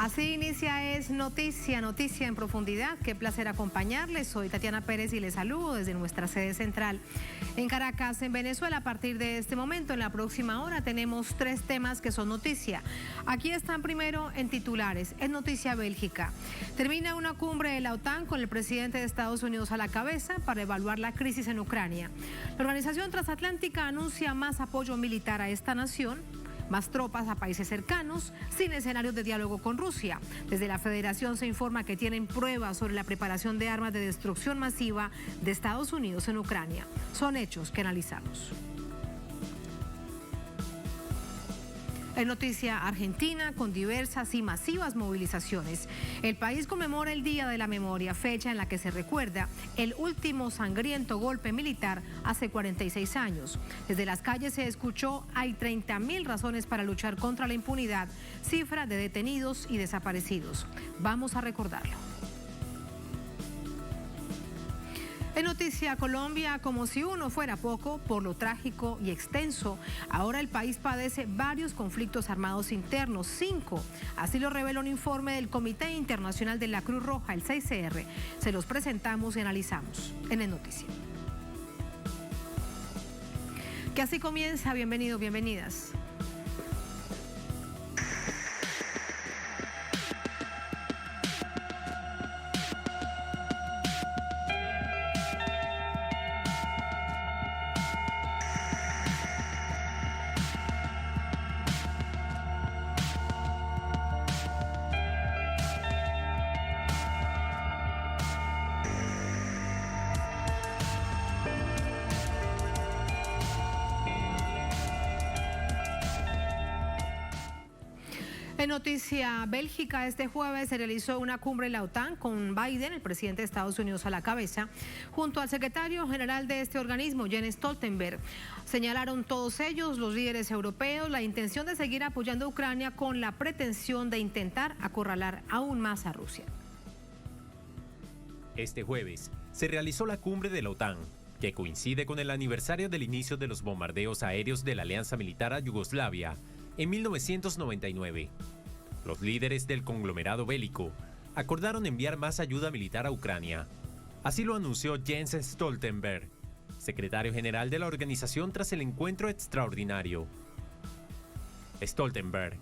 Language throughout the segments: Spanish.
Así inicia Es Noticia, Noticia en Profundidad. Qué placer acompañarles. Soy Tatiana Pérez y les saludo desde nuestra sede central en Caracas, en Venezuela. A partir de este momento, en la próxima hora, tenemos 3 temas que son noticia. Aquí están primero en titulares. Es noticia Bélgica. Termina una cumbre de la OTAN con el presidente de Estados Unidos a la cabeza para evaluar la crisis en Ucrania. La Organización Transatlántica anuncia más apoyo militar a esta nación, más tropas a países cercanos, sin escenarios de diálogo con Rusia. Desde la Federación se informa que tienen pruebas sobre la preparación de armas de destrucción masiva de Estados Unidos en Ucrania. Son hechos que analizamos. En noticia Argentina, con diversas y masivas movilizaciones. El país conmemora el Día de la Memoria, fecha en la que se recuerda el último sangriento golpe militar hace 46 años. Desde las calles se escuchó: hay 30.000 razones para luchar contra la impunidad, cifra de detenidos y desaparecidos. Vamos a recordarlo. En noticia Colombia, como si uno fuera poco, por lo trágico y extenso, ahora el país padece varios conflictos armados internos, 5. Así lo revela un informe del Comité Internacional de la Cruz Roja, el 6CR. Se los presentamos y analizamos en Noticia. Que así comienza. Bienvenidos, bienvenidas. En noticia Bélgica, este jueves se realizó una cumbre en la OTAN con Biden, el presidente de Estados Unidos, a la cabeza, junto al secretario general de este organismo, Jens Stoltenberg. Señalaron todos ellos, los líderes europeos, la intención de seguir apoyando a Ucrania con la pretensión de intentar acorralar aún más a Rusia. Este jueves se realizó la cumbre de la OTAN, que coincide con el aniversario del inicio de los bombardeos aéreos de la alianza militar a Yugoslavia en 1999. Los líderes del conglomerado bélico acordaron enviar más ayuda militar a Ucrania. Así lo anunció Jens Stoltenberg, secretario general de la organización, tras el encuentro extraordinario. Stoltenberg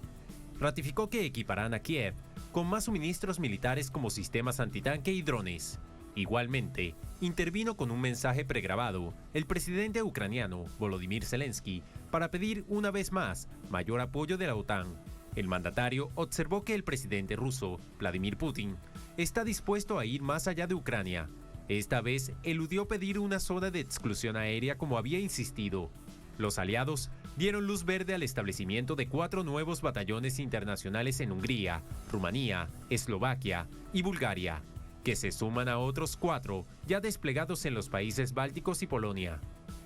ratificó que equiparán a Kiev con más suministros militares como sistemas antitanque y drones. Igualmente, intervino con un mensaje pregrabado el presidente ucraniano Volodymyr Zelensky para pedir una vez más mayor apoyo de la OTAN. El mandatario observó que el presidente ruso, Vladimir Putin, está dispuesto a ir más allá de Ucrania. Esta vez eludió pedir una zona de exclusión aérea como había insistido. Los aliados dieron luz verde al establecimiento de 4 nuevos batallones internacionales en Hungría, Rumanía, Eslovaquia y Bulgaria, que se suman a otros 4 ya desplegados en los países bálticos y Polonia.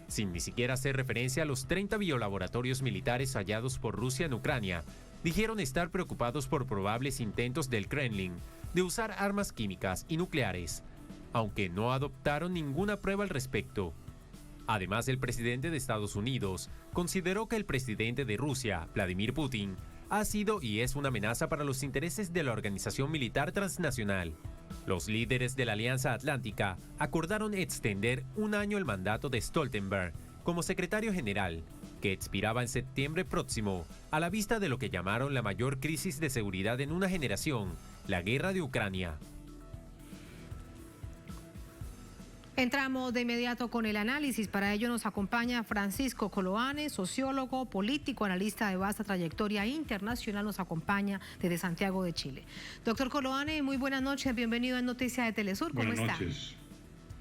Sin ni siquiera hacer referencia a los 30 biolaboratorios militares hallados por Rusia en Ucrania, dijeron estar preocupados por probables intentos del Kremlin de usar armas químicas y nucleares, aunque no adoptaron ninguna prueba al respecto. Además, el presidente de Estados Unidos consideró que el presidente de Rusia, Vladimir Putin, ha sido y es una amenaza para los intereses de la organización militar transnacional. Los líderes de la Alianza Atlántica acordaron extender un año el mandato de Stoltenberg como secretario general, que expiraba en septiembre próximo, a la vista de lo que llamaron la mayor crisis de seguridad en una generación, la guerra de Ucrania. Entramos de inmediato con el análisis. Para ello nos acompaña Francisco Coloane, sociólogo, político, analista de vasta trayectoria internacional. Nos acompaña desde Santiago de Chile. Doctor Coloane, muy buenas noches. Bienvenido a Noticias de Telesur. ¿Cómo está? Buenas noches.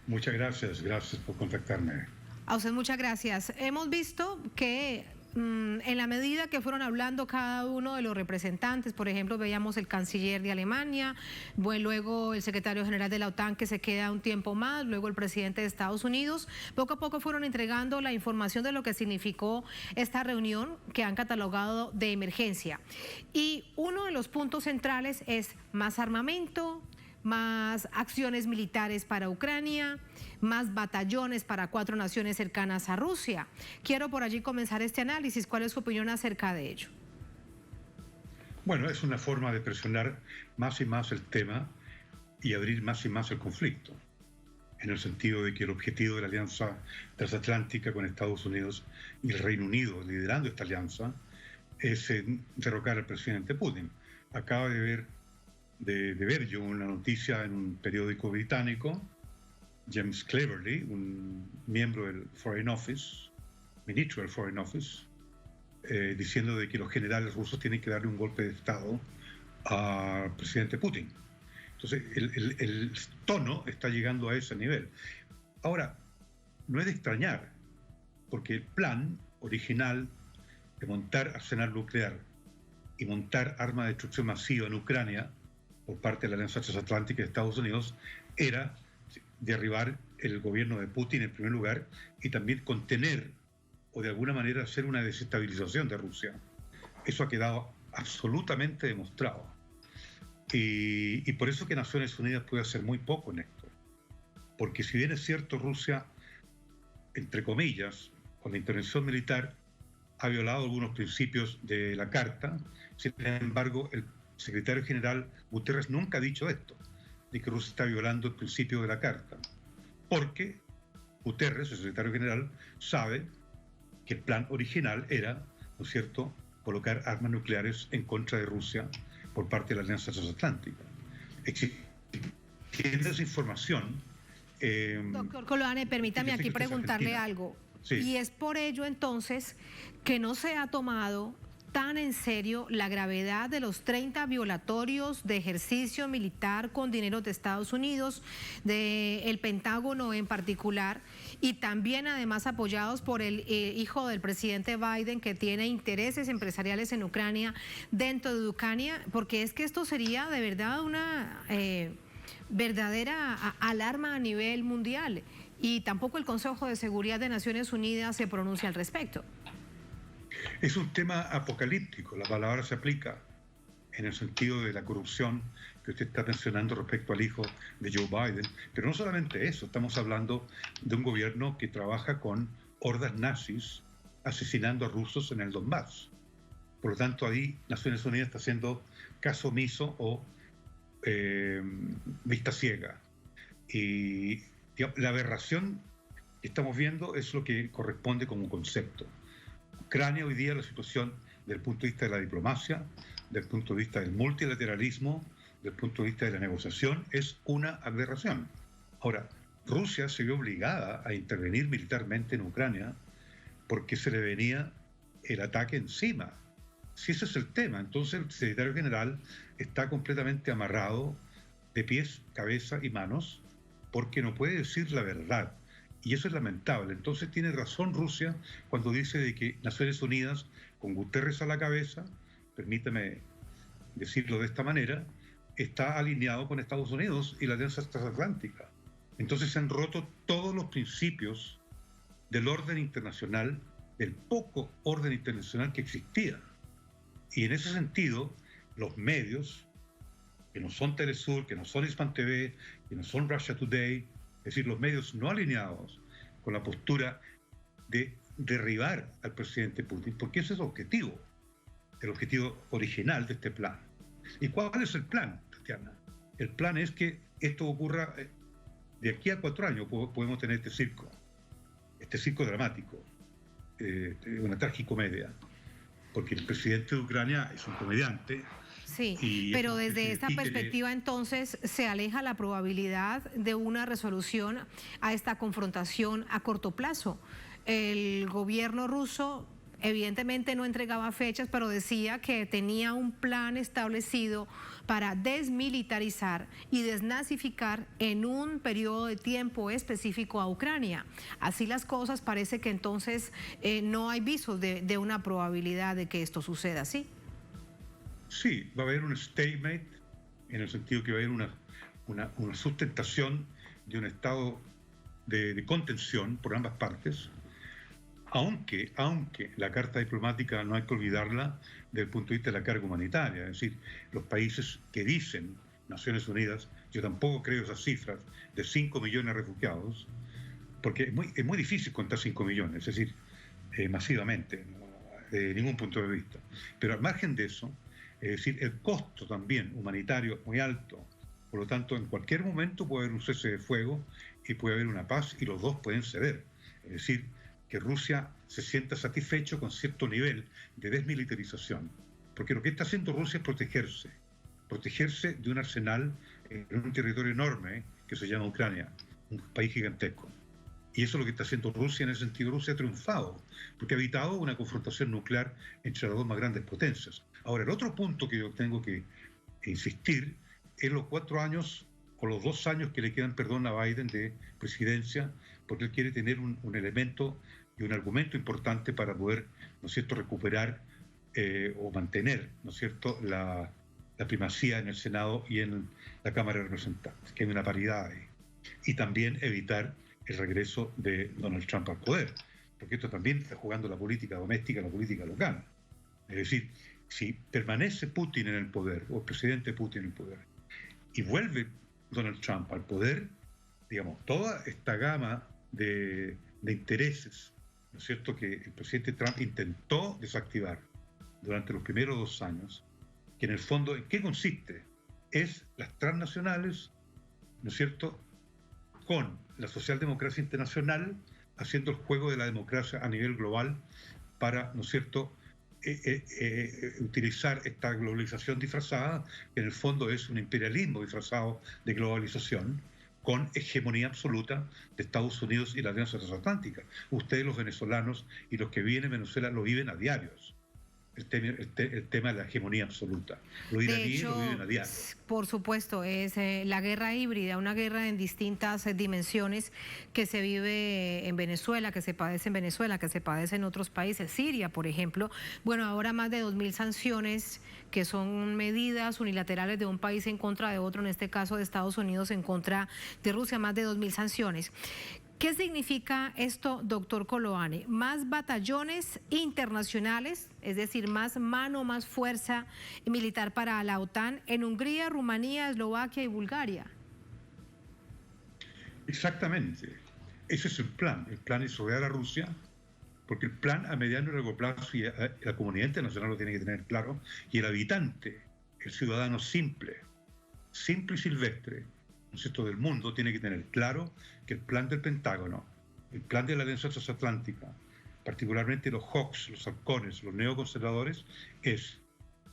Muchas gracias. Gracias por contactarme. A usted muchas gracias. Hemos visto que en la medida que fueron hablando cada uno de los representantes, por ejemplo, veíamos el canciller de Alemania, luego el secretario general de la OTAN, que se queda un tiempo más, luego el presidente de Estados Unidos, poco a poco fueron entregando la información de lo que significó esta reunión que han catalogado de emergencia. Y uno de los puntos centrales es más armamento, más acciones militares para Ucrania, más batallones para 4 naciones cercanas a Rusia. Quiero por allí comenzar este análisis. ¿Cuál es su opinión acerca de ello? Bueno, es una forma de presionar más y más el tema y abrir más y más el conflicto, en el sentido de que el objetivo de la alianza transatlántica con Estados Unidos y el Reino Unido, liderando esta alianza, es derrocar al presidente Putin. Acabo de ver yo una noticia en un periódico británico, James Cleverly, un miembro del Foreign Office, ministro del Foreign Office, diciendo de que los generales rusos tienen que darle un golpe de Estado al presidente Putin. Entonces, el tono está llegando a ese nivel. Ahora, no es de extrañar, porque el plan original de montar arsenal nuclear y montar armas de destrucción masiva en Ucrania por parte de la Alianza Transatlántica de Estados Unidos era derribar el gobierno de Putin en primer lugar y también contener o de alguna manera hacer una desestabilización de Rusia. Eso ha quedado absolutamente demostrado. Y por eso que Naciones Unidas puede hacer muy poco en esto. Porque si bien es cierto, Rusia, entre comillas, con la intervención militar, ha violado algunos principios de la Carta, sin embargo, el secretario general Guterres nunca ha dicho esto, de que Rusia está violando el principio de la Carta. Porque Guterres, el secretario general, sabe que el plan original era, ¿no es cierto?, colocar armas nucleares en contra de Rusia por parte de la Alianza Transatlántica. Existiendo esa información... Doctor Coloane, permítame aquí preguntarle algo. Sí. Y es por ello entonces que no se ha tomado tan en serio la gravedad de los 30 violatorios de ejercicio militar con dinero de Estados Unidos, del Pentágono en particular, y también además apoyados por el hijo del presidente Biden, que tiene intereses empresariales en Ucrania, dentro de Ucrania, porque es que esto sería de verdad una verdadera alarma a nivel mundial, y tampoco el Consejo de Seguridad de Naciones Unidas se pronuncia al respecto. Es un tema apocalíptico, la palabra se aplica en el sentido de la corrupción que usted está mencionando respecto al hijo de Joe Biden, pero no solamente eso, estamos hablando de un gobierno que trabaja con hordas nazis asesinando a rusos en el Donbass. Por lo tanto, ahí Naciones Unidas está haciendo caso omiso o vista ciega. Y la aberración que estamos viendo es lo que corresponde como concepto. Ucrania hoy día, la situación desde el punto de vista de la diplomacia, desde el punto de vista del multilateralismo, desde el punto de vista de la negociación, es una aberración. Ahora, Rusia se vio obligada a intervenir militarmente en Ucrania porque se le venía el ataque encima. Si ese es el tema, entonces el secretario general está completamente amarrado de pies, cabeza y manos porque no puede decir la verdad. Y eso es lamentable. Entonces tiene razón Rusia cuando dice de que Naciones Unidas, con Guterres a la cabeza, permítame decirlo de esta manera, está alineado con Estados Unidos y la Alianza Transatlántica. Entonces se han roto todos los principios del orden internacional, del poco orden internacional que existía. Y en ese sentido, los medios, que no son Telesur, que no son Hispan TV, que no son Russia Today, es decir, los medios no alineados con la postura de derribar al presidente Putin, porque ese es el objetivo original de este plan. ¿Y cuál es el plan, Tatiana? El plan es que esto ocurra de aquí a 4 años, podemos tener este circo dramático, una tragicomedia, porque el presidente de Ucrania es un comediante. Sí, pero desde esta perspectiva entonces se aleja la probabilidad de una resolución a esta confrontación a corto plazo. El gobierno ruso evidentemente no entregaba fechas, pero decía que tenía un plan establecido para desmilitarizar y desnazificar en un periodo de tiempo específico a Ucrania. Así las cosas, parece que entonces no hay visos de una probabilidad de que esto suceda, ¿sí? Sí, va a haber un stalemate, en el sentido que va a haber una sustentación de un estado de contención por ambas partes, aunque la carta diplomática no hay que olvidarla desde el punto de vista de la carga humanitaria, es decir, los países que dicen, Naciones Unidas, yo tampoco creo esas cifras, de 5 millones de refugiados, porque es muy difícil contar 5 millones, es decir, masivamente, de ningún punto de vista. Pero al margen de eso, Es decir, el costo también humanitario es muy alto. Por lo tanto, en cualquier momento puede haber un cese de fuego y puede haber una paz y los dos pueden ceder. Es decir, que Rusia se sienta satisfecho con cierto nivel de desmilitarización. Porque lo que está haciendo Rusia es protegerse de un arsenal en un territorio enorme que se llama Ucrania, un país gigantesco. Y eso es lo que está haciendo Rusia. En ese sentido, Rusia ha triunfado, porque ha evitado una confrontación nuclear entre las dos más grandes potencias. Ahora, el otro punto que yo tengo que insistir es los 4 años o los 2 años que le quedan, perdón, a Biden de presidencia, porque él quiere tener un elemento y un argumento importante para poder, ¿no es cierto?, recuperar o mantener, ¿no es cierto?, la primacía en el Senado y en la Cámara de Representantes, que hay una paridad ahí. Y también evitar el regreso de Donald Trump al poder, porque esto también está jugando la política doméstica, la política local. Es decir, si permanece Putin en el poder, o el presidente Putin en el poder, y vuelve Donald Trump al poder, digamos, toda esta gama de intereses, ¿no es cierto?, que el presidente Trump intentó desactivar durante los primeros 2 años, que en el fondo, ¿en qué consiste? Es las transnacionales, ¿no es cierto?, con la socialdemocracia internacional haciendo el juego de la democracia a nivel global para, ¿no es cierto?, utilizar esta globalización disfrazada, que en el fondo es un imperialismo disfrazado de globalización, con hegemonía absoluta de Estados Unidos y la Alianza Transatlántica. Ustedes, los venezolanos y los que viven en Venezuela, lo viven a diarios. El tema de la hegemonía absoluta. Lo iraníes lo viven a diario. Por supuesto, es la guerra híbrida, una guerra en distintas dimensiones que se vive en Venezuela, que se padece en Venezuela, que se padece en otros países, Siria, por ejemplo. Bueno, ahora más de 2.000 sanciones, que son medidas unilaterales de un país en contra de otro, en este caso de Estados Unidos en contra de Rusia, más de 2.000 sanciones. ¿Qué significa esto, doctor Coloane? ¿Más batallones internacionales, es decir, más mano, más fuerza militar para la OTAN en Hungría, Rumanía, Eslovaquia y Bulgaria? Exactamente. Ese es el plan. El plan es rodear a Rusia, porque el plan a mediano y largo plazo, y la comunidad internacional lo tiene que tener claro, y el habitante, el ciudadano simple y silvestre, ¿no es cierto?, del mundo, tiene que tener claro que el plan del Pentágono, el plan de la Alianza Transatlántica, particularmente los Hawks, los halcones, los neoconservadores, es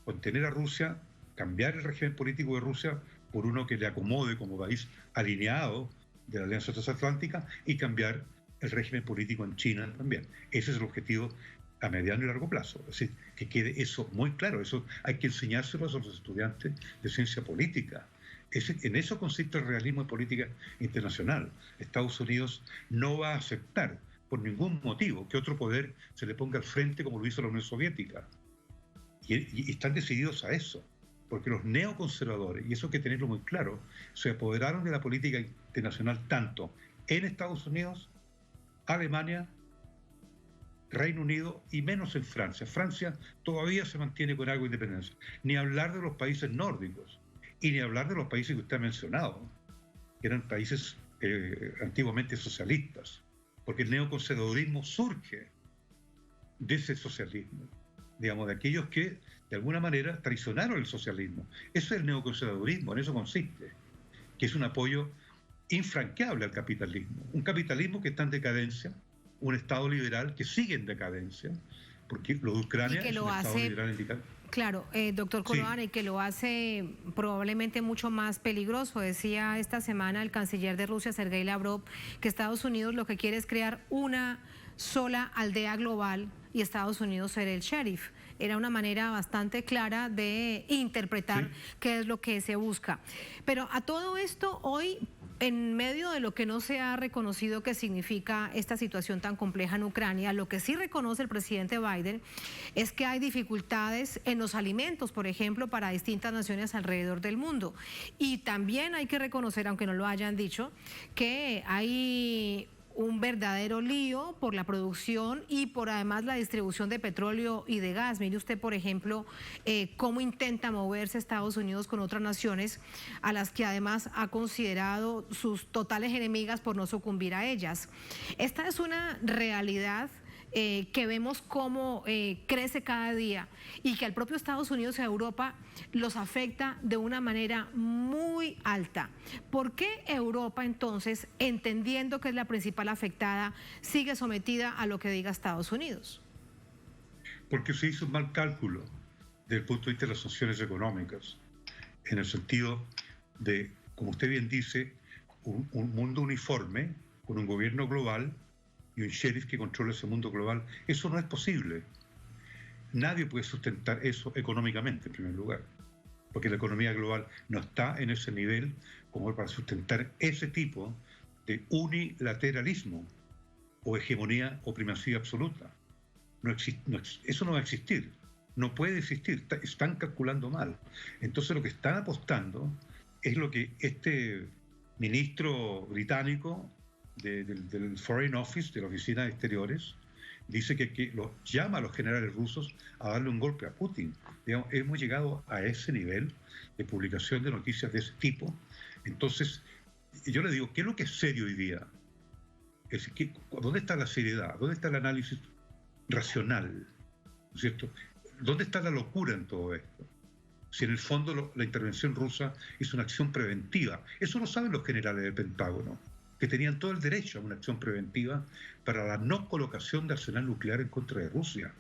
contener a Rusia, cambiar el régimen político de Rusia por uno que le acomode como país alineado de la Alianza Transatlántica y cambiar el régimen político en China también. Ese es el objetivo a mediano y largo plazo. Es decir, que quede eso muy claro. Eso hay que enseñárselo a los estudiantes de ciencia política. En eso consiste el realismo de política internacional. Estados Unidos no va a aceptar por ningún motivo que otro poder se le ponga al frente como lo hizo la Unión Soviética. Y están decididos a eso, porque los neoconservadores, y eso hay que tenerlo muy claro, se apoderaron de la política internacional tanto en Estados Unidos, Alemania, Reino Unido y menos en Francia. Francia todavía se mantiene con algo de independencia. Ni hablar de los países nórdicos. Y ni hablar de los países que usted ha mencionado, que eran países antiguamente socialistas, porque el neoconservadurismo surge de ese socialismo, digamos, de aquellos que de alguna manera traicionaron el socialismo. Eso es el neoconservadurismo, en eso consiste, que es un apoyo infranqueable al capitalismo, un capitalismo que está en decadencia, un Estado liberal que sigue en decadencia, porque lo de Ucrania es un Estado liberal en decadencia. Claro, doctor Coloane, que lo hace probablemente mucho más peligroso. Decía esta semana el canciller de Rusia, Sergei Lavrov, que Estados Unidos lo que quiere es crear una sola aldea global y Estados Unidos ser el sheriff. Era una manera bastante clara de interpretar qué es lo que se busca. Pero a todo esto, hoy, en medio de lo que no se ha reconocido que significa esta situación tan compleja en Ucrania, lo que sí reconoce el presidente Biden es que hay dificultades en los alimentos, por ejemplo, para distintas naciones alrededor del mundo. Y también hay que reconocer, aunque no lo hayan dicho, que hay un verdadero lío por la producción y por además la distribución de petróleo y de gas. Mire usted, por ejemplo, cómo intenta moverse Estados Unidos con otras naciones a las que además ha considerado sus totales enemigas por no sucumbir a ellas. Esta es una realidad que vemos cómo crece cada día y que al propio Estados Unidos y a Europa los afecta de una manera muy alta. ¿Por qué Europa entonces, entendiendo que es la principal afectada, sigue sometida a lo que diga Estados Unidos? Porque se hizo un mal cálculo desde el punto de vista de las sanciones económicas, en el sentido de, como usted bien dice, un mundo uniforme, con un gobierno global y un sheriff que controla ese mundo global. Eso no es posible. Nadie puede sustentar eso económicamente, en primer lugar, porque la economía global no está en ese nivel como para sustentar ese tipo de unilateralismo o hegemonía o primacía absoluta. Eso no va a existir, no puede existir, están calculando mal. Entonces lo que están apostando es lo que este ministro británico del Foreign Office, de la Oficina de Exteriores, dice que llama a los generales rusos a darle un golpe a Putin. Digamos, hemos llegado a ese nivel de publicación de noticias de ese tipo. Entonces, yo le digo, ¿qué es lo que es serio hoy día? Es decir, ¿dónde está la seriedad? ¿Dónde está el análisis racional? ¿No es cierto? ¿Dónde está la locura en todo esto? Si en el fondo la intervención rusa es una acción preventiva. Eso lo saben los generales del Pentágono, que tenían todo el derecho a una acción preventiva para la no colocación de arsenal nuclear en contra de Rusia.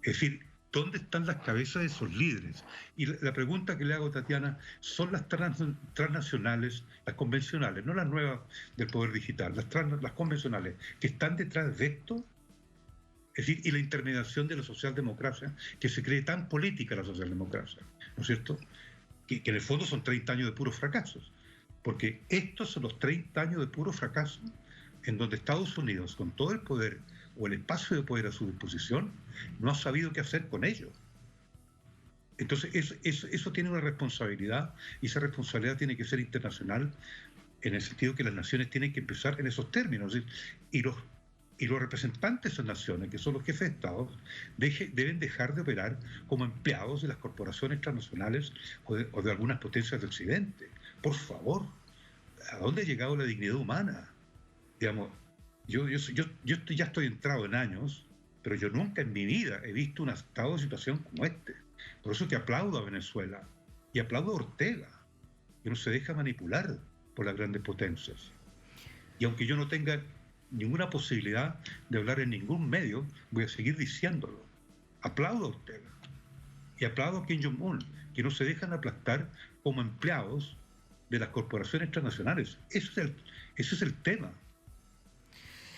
Es decir, ¿dónde están las cabezas de esos líderes? Y la pregunta que le hago, Tatiana, ¿son las transnacionales, las convencionales, no las nuevas del poder digital, las convencionales, que están detrás de esto? Es decir, y la intermediación de la socialdemocracia, que se cree tan política la socialdemocracia, ¿no es cierto? Que en el fondo son 30 años de puros fracasos. Porque estos son los 30 años de puro fracaso en donde Estados Unidos, con todo el poder o el espacio de poder a su disposición, no ha sabido qué hacer con ello. Entonces eso tiene una responsabilidad, y esa responsabilidad tiene que ser internacional, en el sentido que las naciones tienen que empezar en esos términos. Y los representantes de esas naciones, que son los jefes de Estado, deben dejar de operar como empleados de las corporaciones transnacionales o de algunas potencias de Occidente. Por favor, ¿a dónde ha llegado la dignidad humana? Digamos, yo ya estoy entrado en años, pero yo nunca en mi vida he visto un estado de situación como este. Por eso que aplaudo a Venezuela y aplaudo a Ortega, que no se deja manipular por las grandes potencias. Y aunque yo no tenga ninguna posibilidad de hablar en ningún medio, voy a seguir diciéndolo. Aplaudo a Ortega y aplaudo a Kim Jong-un, que no se dejan aplastar como empleados de las corporaciones transnacionales. Ese es el tema.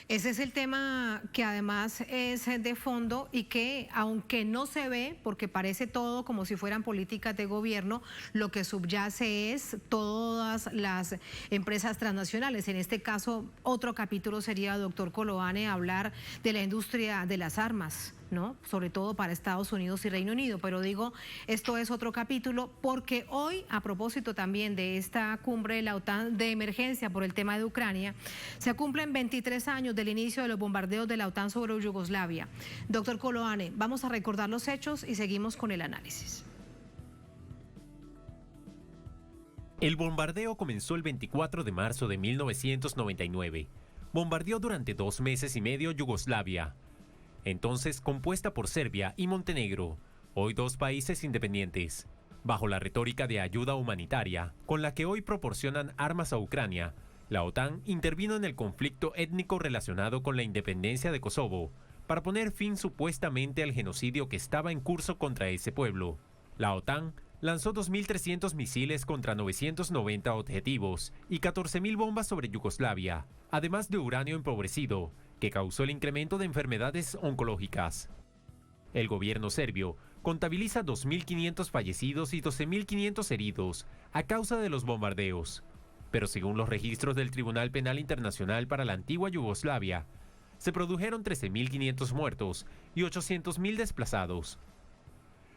Ese es el tema que además es de fondo y que, aunque no se ve, porque parece todo como si fueran políticas de gobierno, lo que subyace es todas las empresas transnacionales. En este caso, otro capítulo sería, doctor Coloane, hablar de la industria de las armas, ¿no? Sobre todo para Estados Unidos y Reino Unido. Pero digo, esto es otro capítulo, porque hoy, a propósito también de esta cumbre de la OTAN de emergencia por el tema de Ucrania, se cumplen 23 años del inicio de los bombardeos de la OTAN sobre Yugoslavia. Doctor Coloane, vamos a recordar los hechos y seguimos con el análisis. El bombardeo comenzó el 24 de marzo de 1999. Bombardeó durante 2 meses y medio Yugoslavia, entonces compuesta por Serbia y Montenegro, hoy 2 países independientes. Bajo la retórica de ayuda humanitaria, con la que hoy proporcionan armas a Ucrania, la OTAN intervino en el conflicto étnico relacionado con la independencia de Kosovo, para poner fin supuestamente al genocidio que estaba en curso contra ese pueblo. La OTAN lanzó 2.300 misiles contra 990 objetivos y 14.000 bombas sobre Yugoslavia, además de uranio empobrecido, que causó el incremento de enfermedades oncológicas. El gobierno serbio contabiliza 2.500 fallecidos y 12.500 heridos a causa de los bombardeos. Pero según los registros del Tribunal Penal Internacional para la antigua Yugoslavia, se produjeron 13.500 muertos y 800.000 desplazados.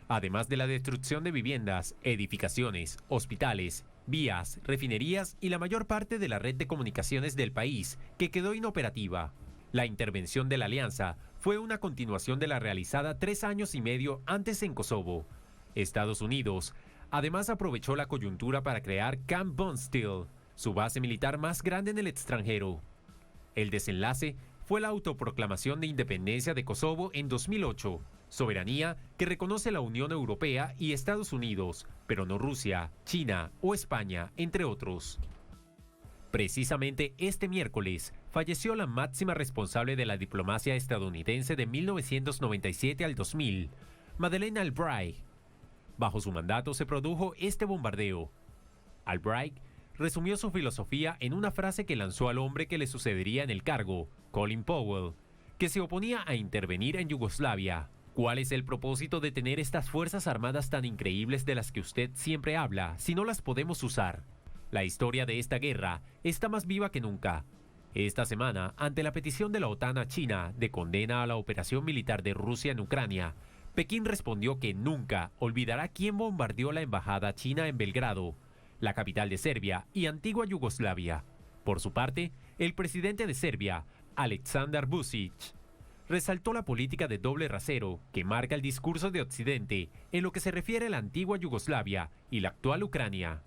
Además de la destrucción de viviendas, edificaciones, hospitales, vías, refinerías y la mayor parte de la red de comunicaciones del país, que quedó inoperativa. La intervención de la alianza fue una continuación de la realizada 3 años y medio antes en Kosovo. Estados Unidos, además, aprovechó la coyuntura para crear Camp Bondsteel, su base militar más grande en el extranjero. El desenlace fue la autoproclamación de independencia de Kosovo en 2008, soberanía que reconoce la Unión Europea y Estados Unidos, pero no Rusia, China o España, entre otros. Precisamente este miércoles falleció la máxima responsable de la diplomacia estadounidense de 1997 al 2000, Madeleine Albright. Bajo su mandato se produjo este bombardeo. Albright resumió su filosofía en una frase que lanzó al hombre que le sucedería en el cargo, Colin Powell, que se oponía a intervenir en Yugoslavia. ¿Cuál es el propósito de tener estas fuerzas armadas tan increíbles de las que usted siempre habla si no las podemos usar? La historia de esta guerra está más viva que nunca. Esta semana, ante la petición de la OTAN a China de condena a la operación militar de Rusia en Ucrania, Pekín respondió que nunca olvidará quién bombardeó la embajada china en Belgrado, la capital de Serbia y antigua Yugoslavia. Por su parte, el presidente de Serbia, Aleksandar Vučić, resaltó la política de doble rasero que marca el discurso de Occidente en lo que se refiere a la antigua Yugoslavia y la actual Ucrania.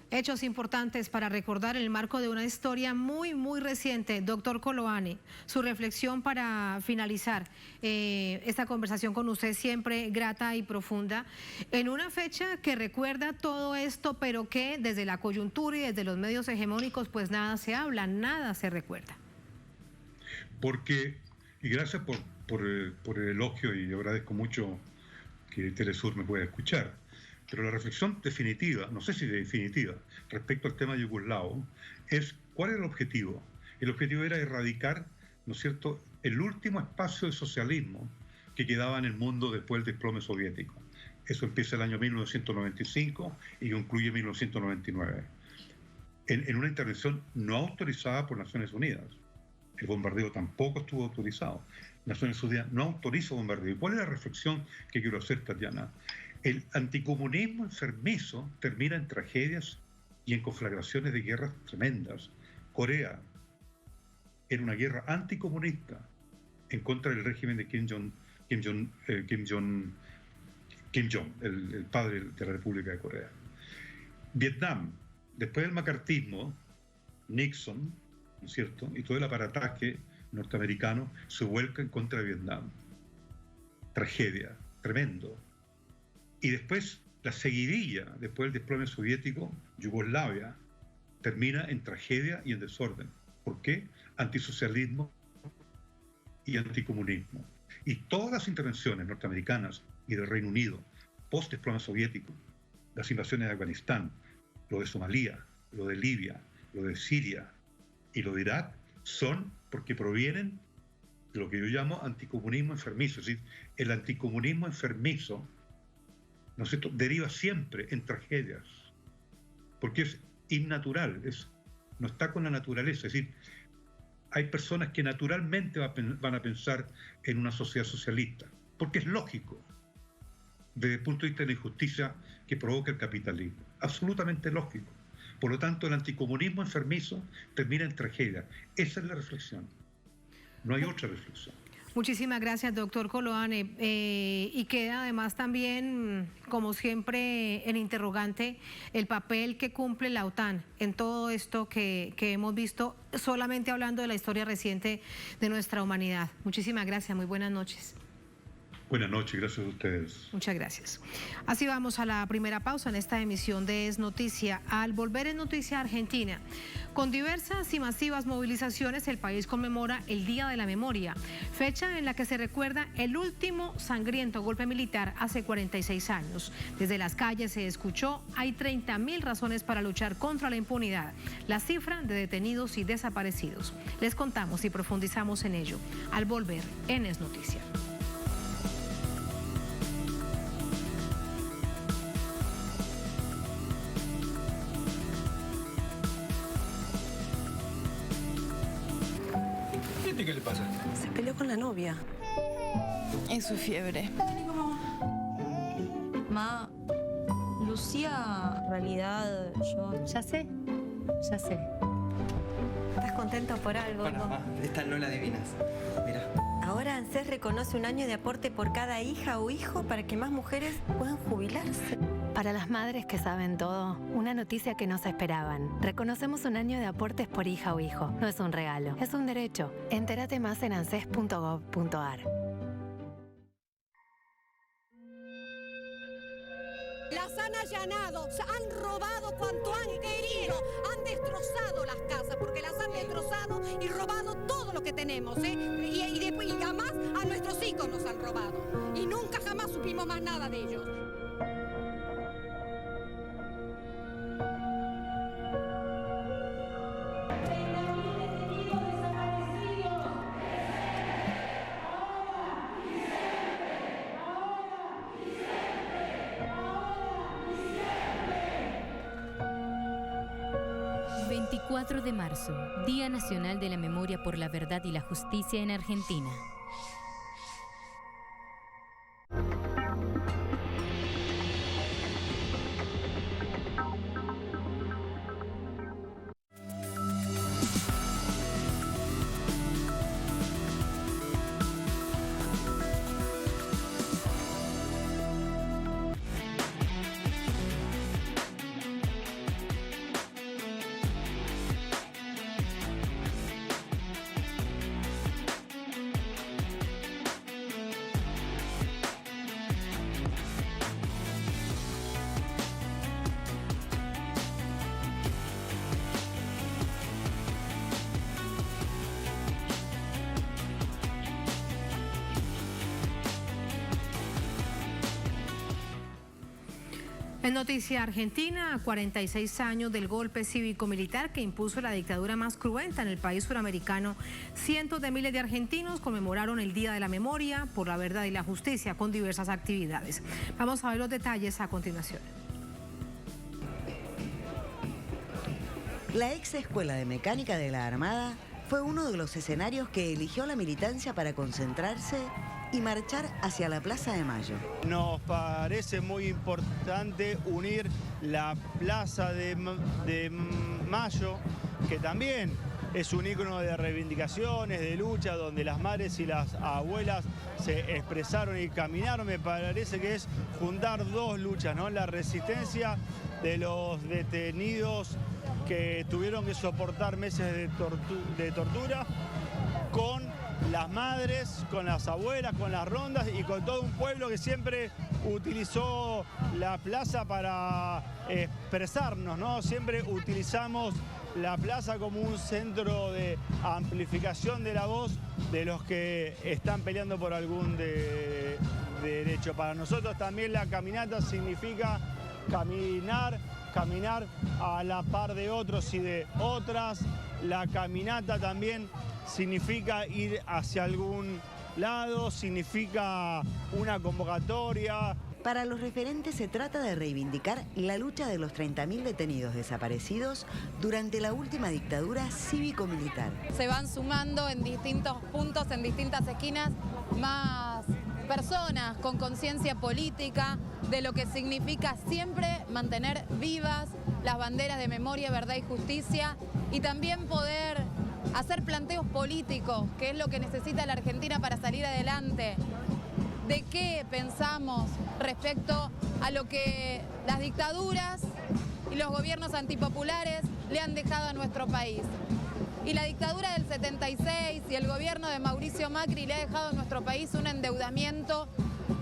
Hechos importantes para recordar el marco de una historia muy reciente. Doctor Koloane, su reflexión para finalizar esta conversación con usted, siempre grata y profunda, en una fecha que recuerda todo esto, pero que desde la coyuntura y desde los medios hegemónicos pues nada se habla, nada se recuerda. Porque, y gracias por el elogio, y agradezco mucho que Telesur me pueda escuchar, pero la reflexión definitiva, no sé si definitiva, respecto al tema yugoslavo, es ¿cuál era el objetivo? El objetivo era erradicar, ¿no es cierto?, el último espacio de socialismo que quedaba en el mundo después del desplome soviético. Eso empieza el año 1995 y concluye en 1999. En una intervención no autorizada por Naciones Unidas. El bombardeo tampoco estuvo autorizado. Naciones Unidas no autoriza bombardeo. ¿Y cuál es la reflexión que quiero hacer, Tatiana? El anticomunismo enfermizo termina en tragedias y en conflagraciones de guerras tremendas. Corea era una guerra anticomunista en contra del régimen de Kim Jong, el padre de la República de Corea. Vietnam, después del macartismo, Nixon, ¿no es cierto?, y todo el aparataje norteamericano se vuelca en contra de Vietnam. Tragedia, tremendo. Y después, la seguidilla, después del desplome soviético, Yugoslavia, termina en tragedia y en desorden. ¿Por qué? Antisocialismo y anticomunismo. Y todas las intervenciones norteamericanas y del Reino Unido, post-desplome soviético, las invasiones de Afganistán, lo de Somalia, lo de Libia, lo de Siria y lo de Irak, son porque provienen de lo que yo llamo anticomunismo enfermizo. Es decir, el anticomunismo enfermizo, ¿no es cierto?, deriva siempre en tragedias, porque es innatural, no está con la naturaleza. Es decir, hay personas que naturalmente van a pensar en una sociedad socialista, porque es lógico, desde el punto de vista de la injusticia que provoca el capitalismo, absolutamente lógico. Por lo tanto, el anticomunismo enfermizo termina en tragedia. Esa es la reflexión, no hay otra reflexión. Muchísimas gracias, doctor Koloane. Y queda además también, como siempre, en interrogante el papel que cumple la OTAN en todo esto que hemos visto, solamente hablando de la historia reciente de nuestra humanidad. Muchísimas gracias, muy buenas noches. Buenas noches, gracias a ustedes. Muchas gracias. Así vamos a la primera pausa en esta emisión de Es Noticia. Al volver en Noticia Argentina, con diversas y masivas movilizaciones, el país conmemora el Día de la Memoria, fecha en la que se recuerda el último sangriento golpe militar hace 46 años. Desde las calles se escuchó: hay 30.000 razones para luchar contra la impunidad. La cifra de detenidos y desaparecidos. Les contamos y profundizamos en ello al volver en Es Noticia. ¿Qué le pasa? Se peleó con la novia. Es su fiebre. Ma, Lucía, en realidad yo... Ya sé. ¿Estás contento por algo? Bueno, ma, esta no la adivinas. Mira. Ahora ANSES reconoce un año de aporte por cada hija o hijo para que más mujeres puedan jubilarse. Para las madres que saben todo, una noticia que no se esperaban. Reconocemos un año de aportes por hija o hijo. No es un regalo, es un derecho. Entérate más en anses.gov.ar. Las han allanado, han robado cuanto han querido, han destrozado las casas porque las han destrozado y robado todo lo que tenemos, y después, y además a nuestros hijos nos han robado y nunca jamás supimos más nada de ellos. De marzo, Día Nacional de la Memoria por la Verdad y la Justicia en Argentina. En noticia argentina, a 46 años del golpe cívico-militar que impuso la dictadura más cruenta en el país suramericano, cientos de miles de argentinos conmemoraron el Día de la Memoria por la Verdad y la Justicia con diversas actividades. Vamos a ver los detalles a continuación. La ex Escuela de Mecánica de la Armada fue uno de los escenarios que eligió la militancia para concentrarse y marchar hacia la Plaza de Mayo. Nos parece muy importante unir la Plaza de Mayo, que también es un ícono de reivindicaciones, de lucha, donde las madres y las abuelas se expresaron y caminaron. Me parece que es juntar dos luchas, ¿no? La resistencia de los detenidos que tuvieron que soportar meses de tortura, con las madres, con las abuelas, con las rondas y con todo un pueblo que siempre utilizó la plaza para expresarnos, ¿no? Siempre utilizamos la plaza como un centro de amplificación de la voz de los que están peleando por algún derecho. Para nosotros también la caminata significa caminar a la par de otros y de otras. La caminata también significa ir hacia algún lado, significa una convocatoria. Para los referentes se trata de reivindicar la lucha de los 30.000 detenidos desaparecidos durante la última dictadura cívico-militar. Se van sumando en distintos puntos, en distintas esquinas, más personas con conciencia política de lo que significa siempre mantener vivas las banderas de memoria, verdad y justicia, y también poder hacer planteos políticos, que es lo que necesita la Argentina para salir adelante. ¿De qué pensamos respecto a lo que las dictaduras y los gobiernos antipopulares le han dejado a nuestro país? Y la dictadura del 76 y el gobierno de Mauricio Macri le ha dejado a nuestro país un endeudamiento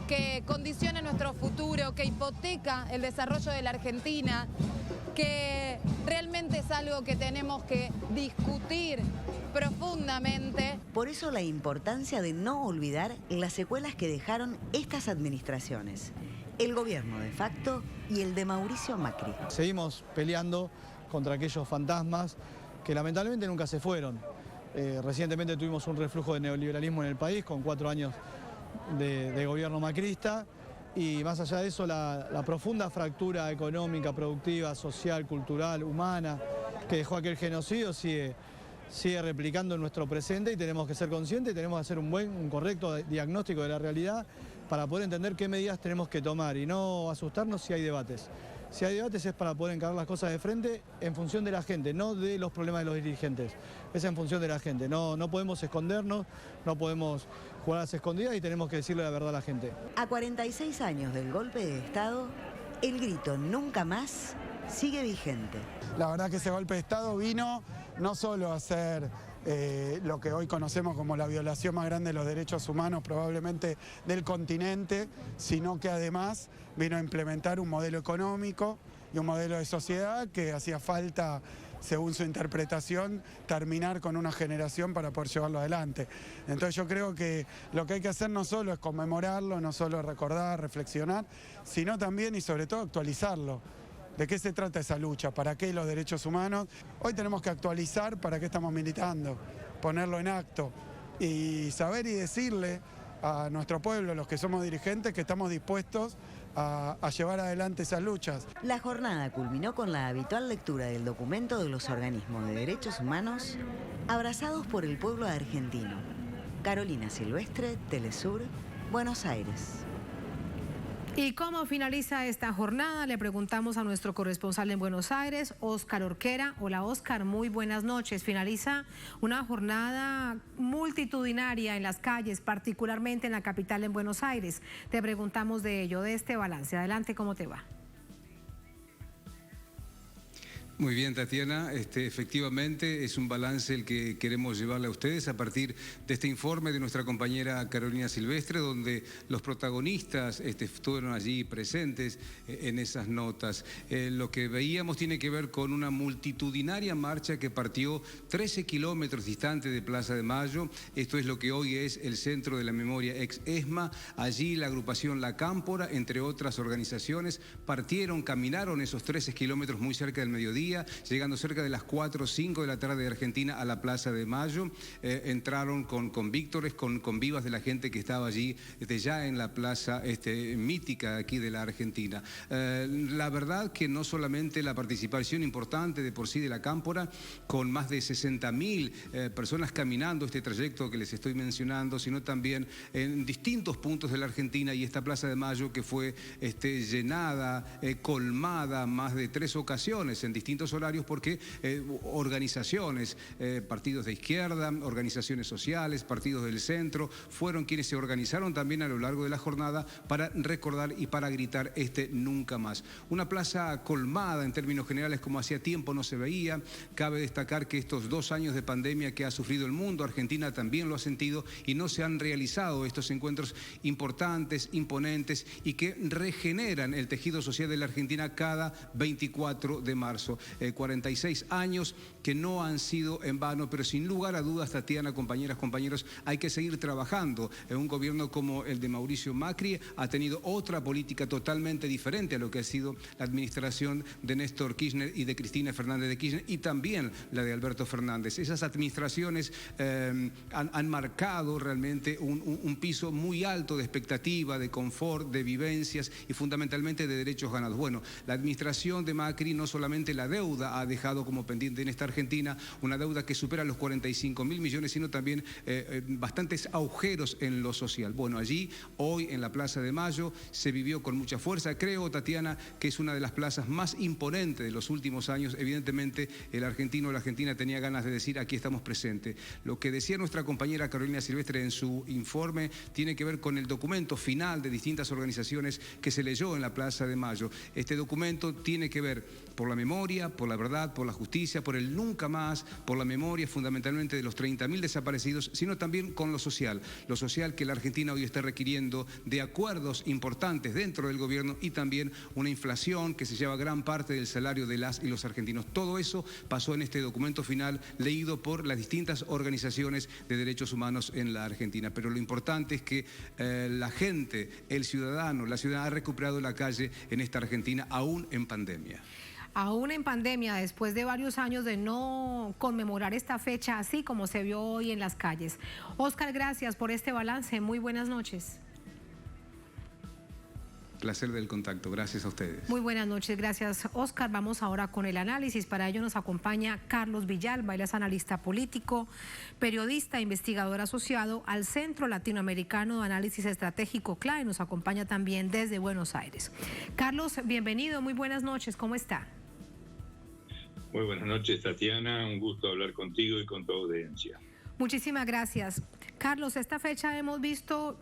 que condiciona nuestro futuro, que hipoteca el desarrollo de la Argentina, que realmente es algo que tenemos que discutir profundamente. Por eso la importancia de no olvidar las secuelas que dejaron estas administraciones, el gobierno de facto y el de Mauricio Macri. Seguimos peleando contra aquellos fantasmas que lamentablemente nunca se fueron. Recientemente tuvimos un reflujo de neoliberalismo en el país con 4 años de gobierno macrista, y más allá de eso la profunda fractura económica, productiva, social, cultural, humana que dejó aquel genocidio sigue replicando en nuestro presente, y tenemos que ser conscientes, tenemos que hacer un correcto diagnóstico de la realidad para poder entender qué medidas tenemos que tomar y no asustarnos si hay debates. Si hay debates es para poder encarar las cosas de frente en función de la gente, no de los problemas de los dirigentes. Es en función de la gente. No podemos escondernos, no podemos jugar a las escondidas y tenemos que decirle la verdad a la gente. A 46 años del golpe de Estado, el grito nunca más sigue vigente. La verdad que ese golpe de Estado vino no solo a ser lo que hoy conocemos como la violación más grande de los derechos humanos probablemente del continente, sino que además vino a implementar un modelo económico y un modelo de sociedad que hacía falta, según su interpretación, terminar con una generación para poder llevarlo adelante. Entonces yo creo que lo que hay que hacer no solo es conmemorarlo, no solo recordar, reflexionar, sino también y sobre todo actualizarlo. ¿De qué se trata esa lucha? ¿Para qué los derechos humanos? Hoy tenemos que actualizar para qué estamos militando, ponerlo en acto y saber y decirle a nuestro pueblo, los que somos dirigentes, que estamos dispuestos a llevar adelante esas luchas. La jornada culminó con la habitual lectura del documento de los organismos de derechos humanos abrazados por el pueblo argentino. Carolina Silvestre, Telesur, Buenos Aires. ¿Y cómo finaliza esta jornada? Le preguntamos a nuestro corresponsal en Buenos Aires, Óscar Orquera. Hola Óscar, muy buenas noches. Finaliza una jornada multitudinaria en las calles, particularmente en la capital en Buenos Aires. Te preguntamos de ello, de este balance. Adelante, ¿cómo te va? Muy bien, Tatiana. Efectivamente es un balance el que queremos llevarle a ustedes a partir de este informe de nuestra compañera Carolina Silvestre, donde los protagonistas estuvieron allí presentes en esas notas. Lo que veíamos tiene que ver con una multitudinaria marcha que partió 13 kilómetros distante de Plaza de Mayo. Esto es lo que hoy es el Centro de la Memoria ex ESMA. Allí la agrupación La Cámpora, entre otras organizaciones, caminaron esos 13 kilómetros muy cerca del mediodía, llegando cerca de las 4 o 5 de la tarde de Argentina a la Plaza de Mayo. Entraron con víctores, con vivas de la gente que estaba allí ya en la plaza mítica aquí de la Argentina. La verdad que no solamente la participación importante de por sí de La Cámpora, con más de 60.000 personas caminando este trayecto que les estoy mencionando, sino también en distintos puntos de la Argentina, y esta Plaza de Mayo que fue llenada, colmada más de 3 ocasiones en distintos horarios, porque organizaciones, partidos de izquierda, organizaciones sociales, partidos del centro, fueron quienes se organizaron también a lo largo de la jornada para recordar y para gritar nunca más. Una plaza colmada en términos generales como hacía tiempo no se veía. Cabe destacar que estos 2 años de pandemia que ha sufrido el mundo, Argentina también lo ha sentido, y no se han realizado estos encuentros importantes, imponentes y que regeneran el tejido social de la Argentina cada 24 de marzo. 46 años que no han sido en vano, pero sin lugar a dudas, Tatiana, compañeras, compañeros, hay que seguir trabajando. Un gobierno como el de Mauricio Macri ha tenido otra política totalmente diferente a lo que ha sido la administración de Néstor Kirchner y de Cristina Fernández de Kirchner, y también la de Alberto Fernández. Esas administraciones han marcado realmente un piso muy alto de expectativa, de confort, de vivencias y fundamentalmente de derechos ganados. Bueno, la administración de Macri no solamente la deuda ha dejado como pendiente en esta Argentina, una deuda que supera los 45.000 millones, sino también bastantes agujeros en lo social. Bueno, allí, hoy en la Plaza de Mayo, se vivió con mucha fuerza. Creo, Tatiana, que es una de las plazas más imponentes de los últimos años. Evidentemente, el argentino o la argentina tenía ganas de decir, aquí estamos presentes. Lo que decía nuestra compañera Carolina Silvestre en su informe tiene que ver con el documento final de distintas organizaciones que se leyó en la Plaza de Mayo. Este documento tiene que ver por la memoria, por la verdad, por la justicia, por el nunca más, por la memoria fundamentalmente de los 30.000 desaparecidos, sino también con lo social que la Argentina hoy está requiriendo de acuerdos importantes dentro del gobierno, y también una inflación que se lleva gran parte del salario de las y los argentinos. Todo eso pasó en este documento final leído por las distintas organizaciones de derechos humanos en la Argentina. Pero lo importante es que la gente, el ciudadano, la ciudadana ha recuperado la calle en esta Argentina aún en pandemia. Aún en pandemia, después de varios años de no conmemorar esta fecha así como se vio hoy en las calles. Óscar, gracias por este balance. Muy buenas noches. Placer del contacto. Gracias a ustedes. Muy buenas noches. Gracias, Óscar. Vamos ahora con el análisis. Para ello nos acompaña Carlos Villalba. Él es analista político, periodista, investigador asociado al Centro Latinoamericano de Análisis Estratégico CLAE. Nos acompaña también desde Buenos Aires. Carlos, bienvenido. Muy buenas noches. ¿Cómo está? Muy buenas noches, Tatiana. Un gusto hablar contigo y con tu audiencia. Muchísimas gracias. Carlos, esta fecha hemos visto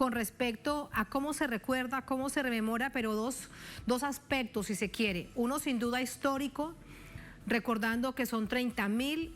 con respecto a cómo se recuerda, cómo se rememora, pero dos aspectos, si se quiere. Uno, sin duda, histórico, recordando que son 30.000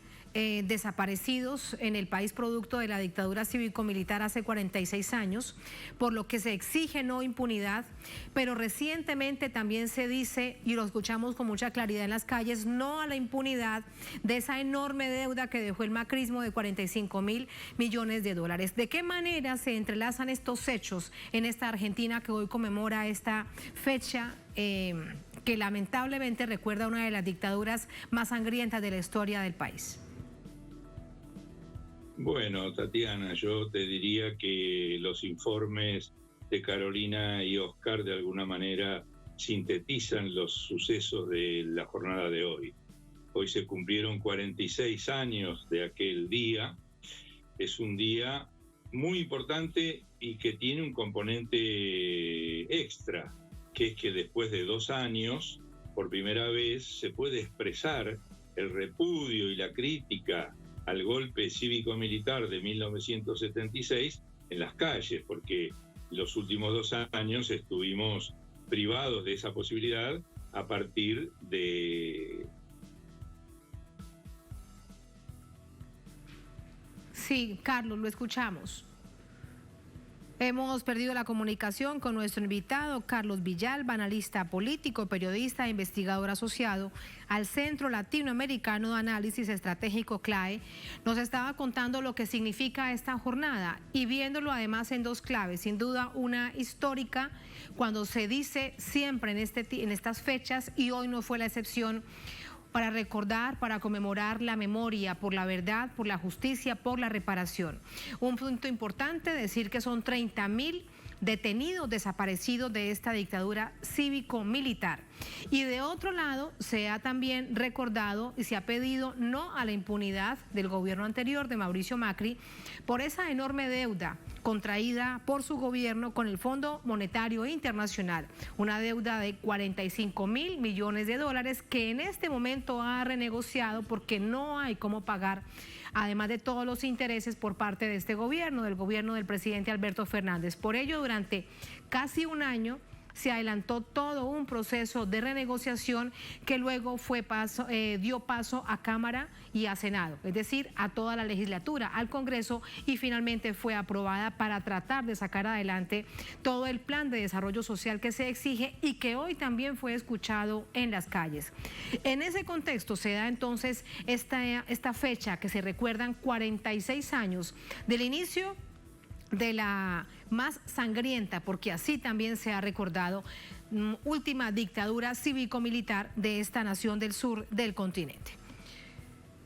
desaparecidos en el país producto de la dictadura cívico-militar hace 46 años, por lo que se exige no impunidad, pero recientemente también se dice, y lo escuchamos con mucha claridad en las calles, no a la impunidad de esa enorme deuda que dejó el macrismo de 45.000 millones de dólares. ¿De qué manera se entrelazan estos hechos en esta Argentina que hoy conmemora esta fecha que lamentablemente recuerda una de las dictaduras más sangrientas de la historia del país? Bueno, Tatiana, yo te diría que los informes de Carolina y Oscar de alguna manera sintetizan los sucesos de la jornada de hoy. Hoy se cumplieron 46 años de aquel día. Es un día muy importante y que tiene un componente extra, que es que después de 2 años, por primera vez, se puede expresar el repudio y la crítica al golpe cívico-militar de 1976 en las calles, porque los últimos 2 años estuvimos privados de esa posibilidad a partir de... Sí, Carlos, lo escuchamos. Hemos perdido la comunicación con nuestro invitado, Carlos Villalba, analista político, periodista e investigador asociado al Centro Latinoamericano de Análisis Estratégico CLAE. Nos estaba contando lo que significa esta jornada y viéndolo además en 2 claves. Sin duda, una histórica, cuando se dice siempre en estas fechas, y hoy no fue la excepción, para recordar, para conmemorar la memoria por la verdad, por la justicia, por la reparación. Un punto importante, decir que son 30.000 detenidos, desaparecidos de esta dictadura cívico-militar. Y de otro lado, se ha también recordado y se ha pedido no a la impunidad del gobierno anterior de Mauricio Macri por esa enorme deuda contraída por su gobierno con el Fondo Monetario Internacional, una deuda de 45.000 millones de dólares que en este momento ha renegociado porque no hay cómo pagar, además de todos los intereses por parte de este gobierno, del gobierno del presidente Alberto Fernández. Por ello, durante casi 1 año, se adelantó todo un proceso de renegociación que luego dio paso a Cámara y a Senado, es decir, a toda la legislatura, al Congreso, y finalmente fue aprobada para tratar de sacar adelante todo el plan de desarrollo social que se exige y que hoy también fue escuchado en las calles. En ese contexto se da entonces esta fecha que se recuerdan 46 años del inicio de la más sangrienta, porque así también se ha recordado, última dictadura cívico-militar de esta nación del sur del continente.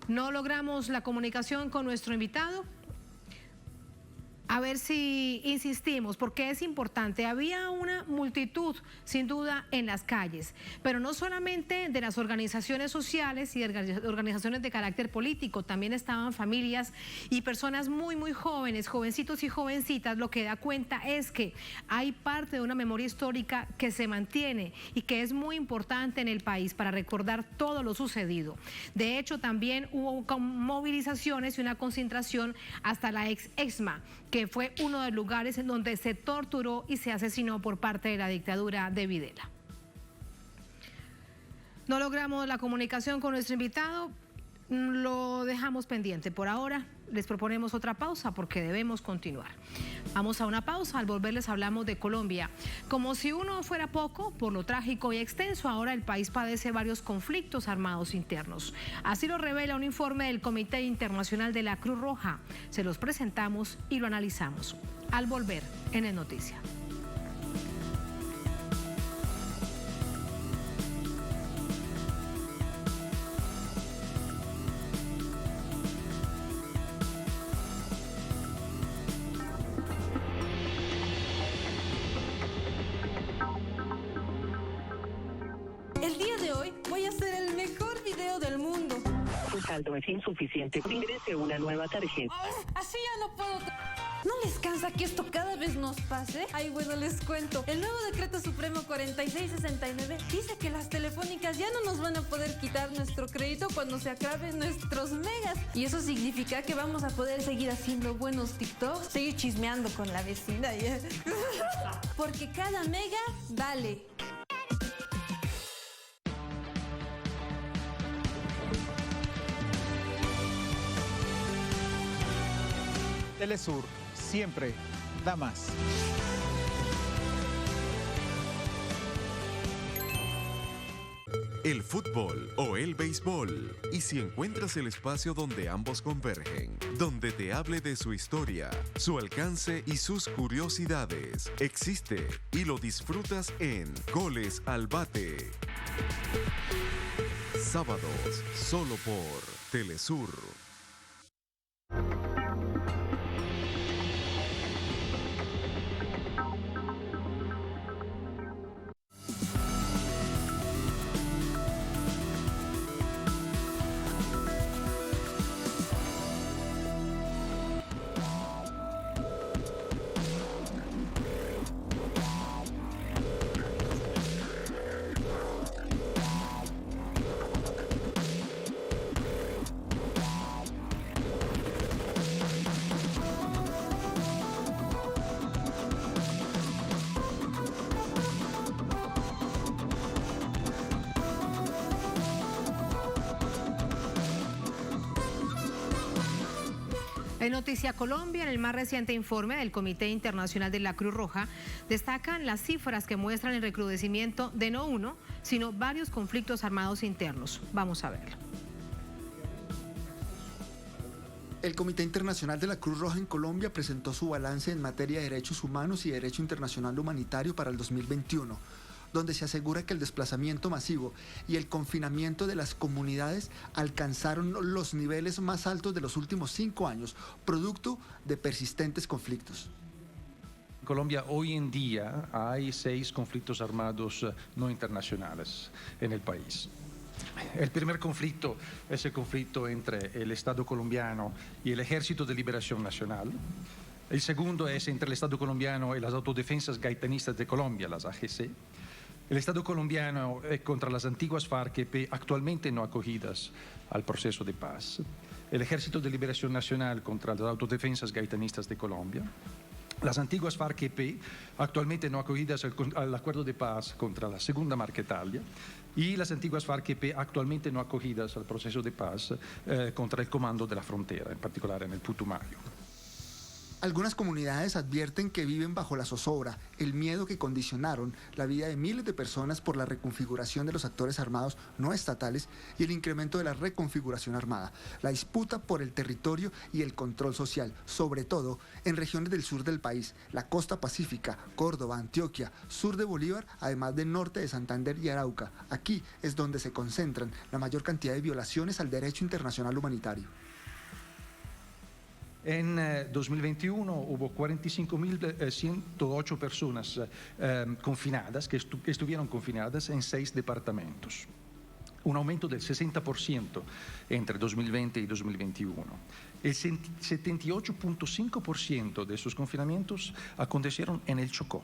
No logramos la comunicación con nuestro invitado. A ver si insistimos, porque es importante. Había una multitud, sin duda, en las calles, pero no solamente de las organizaciones sociales y de organizaciones de carácter político, también estaban familias y personas muy, muy jóvenes, jovencitos y jovencitas. Lo que da cuenta es que hay parte de una memoria histórica que se mantiene y que es muy importante en el país para recordar todo lo sucedido. De hecho, también hubo movilizaciones y una concentración hasta la EXMA, que fue uno de los lugares en donde se torturó y se asesinó por parte de la dictadura de Videla. No logramos la comunicación con nuestro invitado, lo dejamos pendiente. Por ahora les proponemos otra pausa porque debemos continuar. Vamos a una pausa, al volver les hablamos de Colombia. Como si uno fuera poco, por lo trágico y extenso, ahora el país padece varios conflictos armados internos. Así lo revela un informe del Comité Internacional de la Cruz Roja. Se los presentamos y lo analizamos al volver en El Noticia. El día de hoy voy a hacer el mejor video del mundo. Su saldo es insuficiente. Ingrese una nueva tarjeta. Así ya no puedo. ¿No les cansa que esto cada vez no nos pase? Ay, bueno, les cuento. El nuevo decreto supremo 4669 dice que las telefónicas ya no nos van a poder quitar nuestro crédito cuando se acaben nuestros megas. Y eso significa que vamos a poder seguir haciendo buenos TikToks, seguir chismeando con la vecina. Porque cada mega vale. Telesur, siempre da más. El fútbol o el béisbol. Y si encuentras el espacio donde ambos convergen, donde te hable de su historia, su alcance y sus curiosidades, existe y lo disfrutas en Goles al Bate. Sábados, solo por Telesur. En Noticia Colombia, en el más reciente informe del Comité Internacional de la Cruz Roja, destacan las cifras que muestran el recrudecimiento de no uno, sino varios conflictos armados internos. Vamos a verlo. El Comité Internacional de la Cruz Roja en Colombia presentó su balance en materia de derechos humanos y derecho internacional humanitario para el 2021. Donde se asegura que el desplazamiento masivo y el confinamiento de las comunidades alcanzaron los niveles más altos de los últimos 5 años, producto de persistentes conflictos. En Colombia hoy en día hay 6 conflictos armados no internacionales en el país. El primer conflicto es el conflicto entre el Estado colombiano y el Ejército de Liberación Nacional. El segundo es entre el Estado colombiano y las autodefensas gaitanistas de Colombia, las AGC. El Estado colombiano contra las antiguas FARC-EP actualmente no acogidas al proceso de paz. El Ejército de Liberación Nacional contra las autodefensas gaitanistas de Colombia. Las antiguas FARC-EP actualmente no acogidas al acuerdo de paz contra la Segunda Marquetalia. Y las antiguas FARC-EP actualmente no acogidas al proceso de paz contra el Comando de la Frontera, en particular en el Putumayo. Algunas comunidades advierten que viven bajo la zozobra, el miedo que condicionaron la vida de miles de personas por la reconfiguración de los actores armados no estatales y el incremento de la reconfiguración armada, la disputa por el territorio y el control social, sobre todo en regiones del sur del país, la costa pacífica, Córdoba, Antioquia, sur de Bolívar, además del norte de Santander y Arauca. Aquí es donde se concentran la mayor cantidad de violaciones al derecho internacional humanitario. En 2021 hubo 45.108 personas confinadas, que estuvieron confinadas en 6 departamentos. Un aumento del 60% entre 2020 y 2021. El 78.5% de esos confinamientos acontecieron en el Chocó.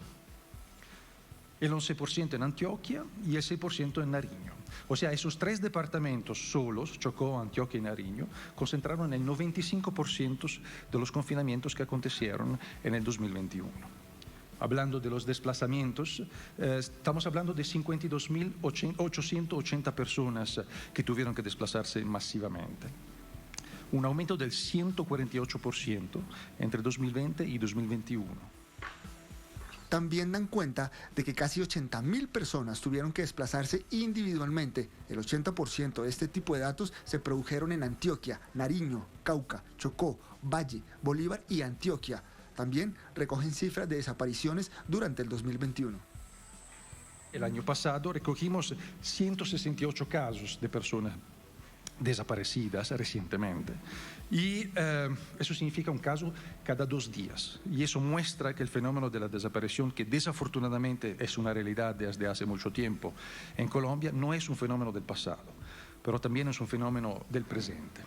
El 11% en Antioquia y el 6% en Nariño. O sea, esos 3 departamentos solos, Chocó, Antioquia y Nariño, concentraron el 95% de los confinamientos que acontecieron en el 2021. Hablando de los desplazamientos, estamos hablando de 52.880 personas que tuvieron que desplazarse masivamente. Un aumento del 148% entre 2020 y 2021. También dan cuenta de que casi 80.000 personas tuvieron que desplazarse individualmente. El 80% de este tipo de datos se produjeron en Antioquia, Nariño, Cauca, Chocó, Valle, Bolívar y Antioquia. También recogen cifras de desapariciones durante el 2021. El año pasado recogimos 168 casos de personas desaparecidas recientemente. Y eso significa un caso cada 2 días. Y eso muestra que el fenómeno de la desaparición, que desafortunadamente es una realidad desde hace mucho tiempo en Colombia, no es un fenómeno del pasado, pero también es un fenómeno del presente.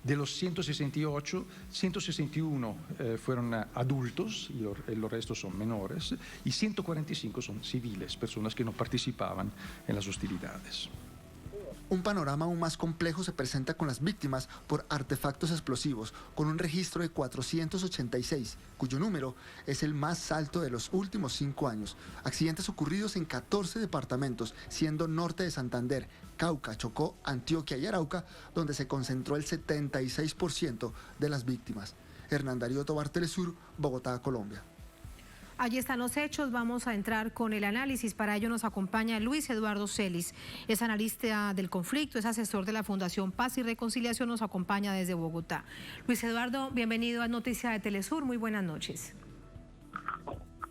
De los 168, 161 fueron adultos y los restos son menores y 145 son civiles, personas que no participaban en las hostilidades. Un panorama aún más complejo se presenta con las víctimas por artefactos explosivos, con un registro de 486, cuyo número es el más alto de los últimos 5 años. Accidentes ocurridos en 14 departamentos, siendo norte de Santander, Cauca, Chocó, Antioquia y Arauca, donde se concentró el 76% de las víctimas. Hernán Darío Tobar, Telesur, Bogotá, Colombia. Allí están los hechos, vamos a entrar con el análisis. Para ello nos acompaña Luis Eduardo Celis, es analista del conflicto, es asesor de la Fundación Paz y Reconciliación, nos acompaña desde Bogotá. Luis Eduardo, bienvenido a Noticias de Telesur, muy buenas noches.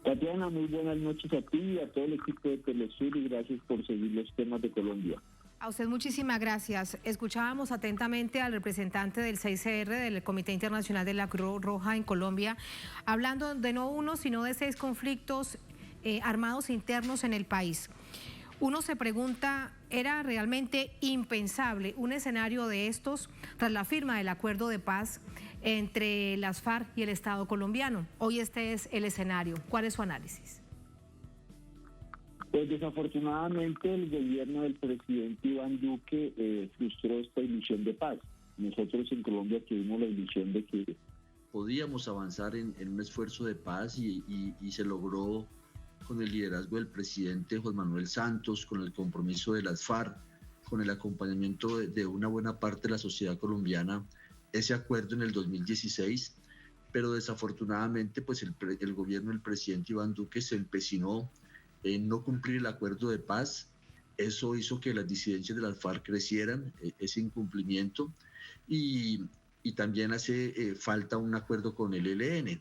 Tatiana, muy buenas noches a ti y a todo el equipo de Telesur y gracias por seguir los temas de Colombia. A usted muchísimas gracias. Escuchábamos atentamente al representante del 6CR, del Comité Internacional de la Cruz Roja en Colombia, hablando de no uno, sino de 6 conflictos armados internos en el país. Uno se pregunta, ¿era realmente impensable un escenario de estos tras la firma del acuerdo de paz entre las FARC y el Estado colombiano? Hoy este es el escenario. ¿Cuál es su análisis? Pues desafortunadamente el gobierno del presidente Iván Duque frustró esta ilusión de paz. Nosotros en Colombia tuvimos la ilusión de que podíamos avanzar en un esfuerzo de paz y se logró con el liderazgo del presidente Juan Manuel Santos, con el compromiso de las FARC, con el acompañamiento de una buena parte de la sociedad colombiana, ese acuerdo en el 2016, pero desafortunadamente pues el gobierno del presidente Iván Duque se empecinó en no cumplir el acuerdo de paz. Eso hizo que las disidencias de las FARC crecieran, ese incumplimiento, y también hace falta un acuerdo con el ELN.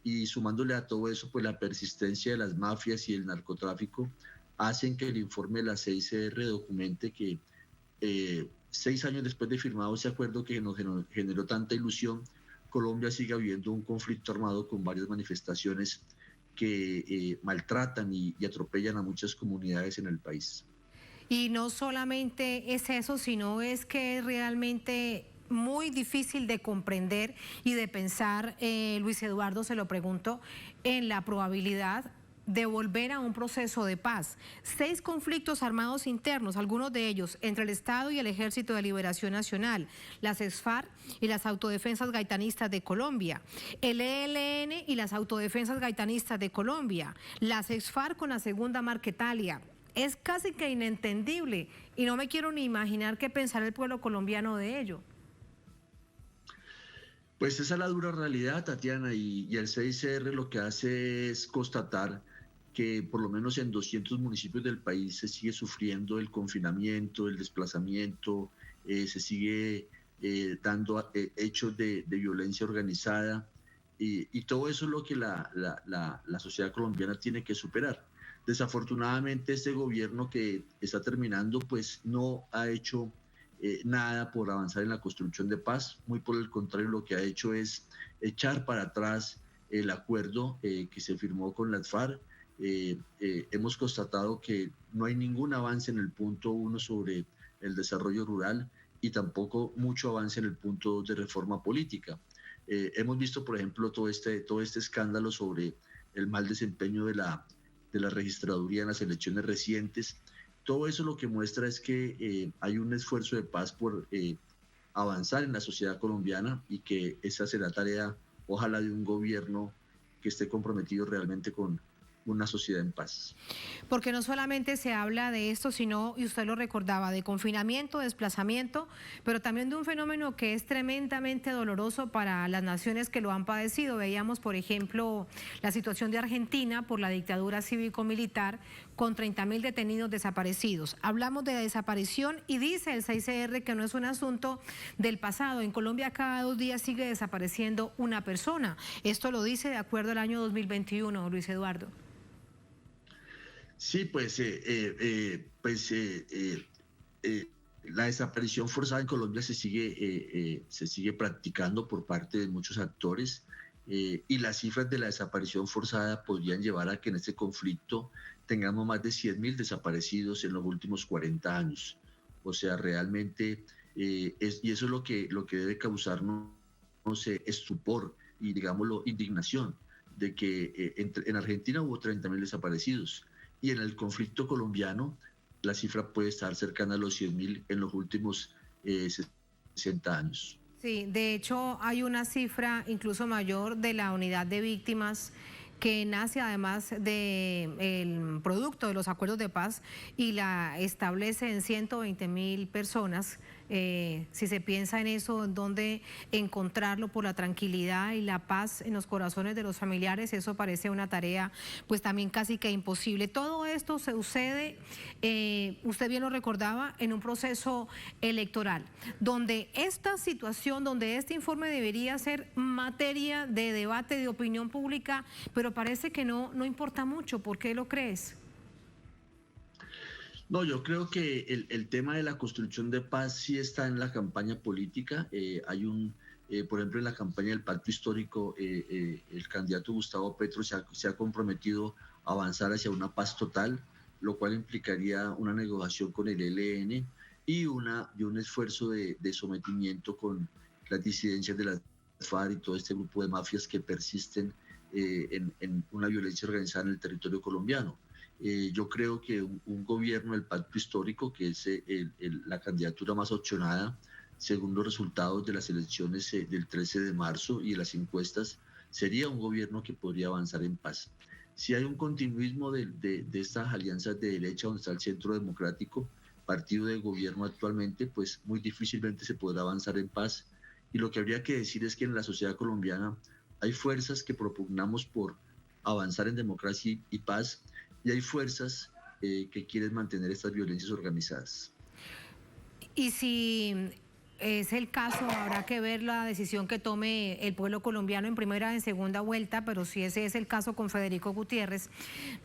Y sumándole a todo eso, pues la persistencia de las mafias y el narcotráfico hacen que el informe de la 6CR documente que 6 años después de firmado ese acuerdo que nos generó tanta ilusión, Colombia siga viviendo un conflicto armado con varias manifestaciones que maltratan y atropellan a muchas comunidades en el país. Y no solamente es eso, sino es que es realmente muy difícil de comprender y de pensar, Luis Eduardo, se lo pregunto, en la probabilidad de volver a un proceso de paz. 6 conflictos armados internos, algunos de ellos entre el Estado y el Ejército de Liberación Nacional, las FARC y las Autodefensas Gaitanistas de Colombia, el ELN y las Autodefensas Gaitanistas de Colombia, las FARC con la Segunda Marquetalia. Es casi que inentendible y no me quiero ni imaginar qué pensará el pueblo colombiano de ello. Pues esa es la dura realidad, Tatiana, y el 6CR lo que hace es constatar que por lo menos en 200 municipios del país se sigue sufriendo el confinamiento, el desplazamiento, se sigue dando hechos de violencia organizada y todo eso es lo que la sociedad colombiana tiene que superar. Desafortunadamente este gobierno que está terminando pues no ha hecho nada por avanzar en la construcción de paz, muy por el contrario lo que ha hecho es echar para atrás el acuerdo que se firmó con las FARC. Hemos constatado que no hay ningún avance en el punto 1 sobre el desarrollo rural y tampoco mucho avance en el punto 2 de reforma política. Hemos visto, por ejemplo, todo este escándalo sobre el mal desempeño de la registraduría en las elecciones recientes. Todo eso lo que muestra es que hay un esfuerzo de paz por avanzar en la sociedad colombiana y que esa será tarea, ojalá, de un gobierno que esté comprometido realmente con una sociedad en paz. Porque no solamente se habla de esto, sino, y usted lo recordaba, de confinamiento, desplazamiento, pero también de un fenómeno que es tremendamente doloroso para las naciones que lo han padecido. Veíamos, por ejemplo, la situación de Argentina por la dictadura cívico-militar con 30.000 detenidos desaparecidos. Hablamos de desaparición y dice el 6CR que no es un asunto del pasado. En Colombia cada 2 días sigue desapareciendo una persona. Esto lo dice de acuerdo al año 2021, Luis Eduardo. Sí, pues la desaparición forzada en Colombia se sigue practicando por parte de muchos actores y las cifras de la desaparición forzada podrían llevar a que en este conflicto tengamos más de 100.000 desaparecidos en los últimos 40 años. O sea, realmente y eso es lo que debe causarnos, no sé, estupor y, digámoslo, indignación de que en Argentina hubo 30.000 desaparecidos y en el conflicto colombiano la cifra puede estar cercana a los 100.000 en los últimos 60 años. Sí, de hecho hay una cifra incluso mayor de la unidad de víctimas que nace además del producto de los acuerdos de paz y la establece en 120.000 personas. Si se piensa en eso, en dónde encontrarlo por la tranquilidad y la paz en los corazones de los familiares, eso parece una tarea pues también casi que imposible. Todo esto se sucede, usted bien lo recordaba, en un proceso electoral, donde esta situación, donde este informe debería ser materia de debate, de opinión pública, pero parece que no importa mucho. ¿Por qué lo crees? No, yo creo que el tema de la construcción de paz sí está en la campaña política. Por ejemplo, en la campaña del Pacto Histórico, el candidato Gustavo Petro se ha comprometido a avanzar hacia una paz total, lo cual implicaría una negociación con el ELN y un esfuerzo de sometimiento con las disidencias de la FARC y todo este grupo de mafias que persisten en una violencia organizada en el territorio colombiano. Yo creo que un gobierno del Pacto Histórico, que es la candidatura más opcionada, según los resultados de las elecciones del 13 de marzo y de las encuestas, sería un gobierno que podría avanzar en paz. Si hay un continuismo de estas alianzas de derecha donde está el Centro Democrático, partido de gobierno actualmente, pues muy difícilmente se podrá avanzar en paz. Y lo que habría que decir es que en la sociedad colombiana hay fuerzas que propugnamos por avanzar en democracia y paz, y hay fuerzas que quieren mantener estas violencias organizadas. Y si es el caso, habrá que ver la decisión que tome el pueblo colombiano en primera y en segunda vuelta, pero si ese es el caso con Federico Gutiérrez,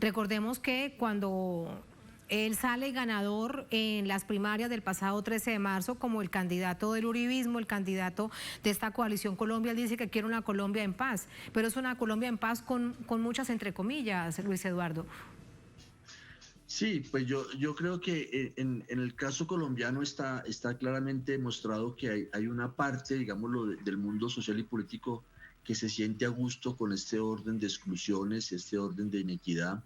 recordemos que cuando él sale ganador en las primarias del pasado 13 de marzo como el candidato del uribismo, el candidato de esta coalición Colombia, él dice que quiere una Colombia en paz, pero es una Colombia en paz con muchas entre comillas, Luis Eduardo. Sí, pues yo creo que en el caso colombiano está claramente demostrado que hay una parte, digámoslo, del mundo social y político que se siente a gusto con este orden de exclusiones, este orden de inequidad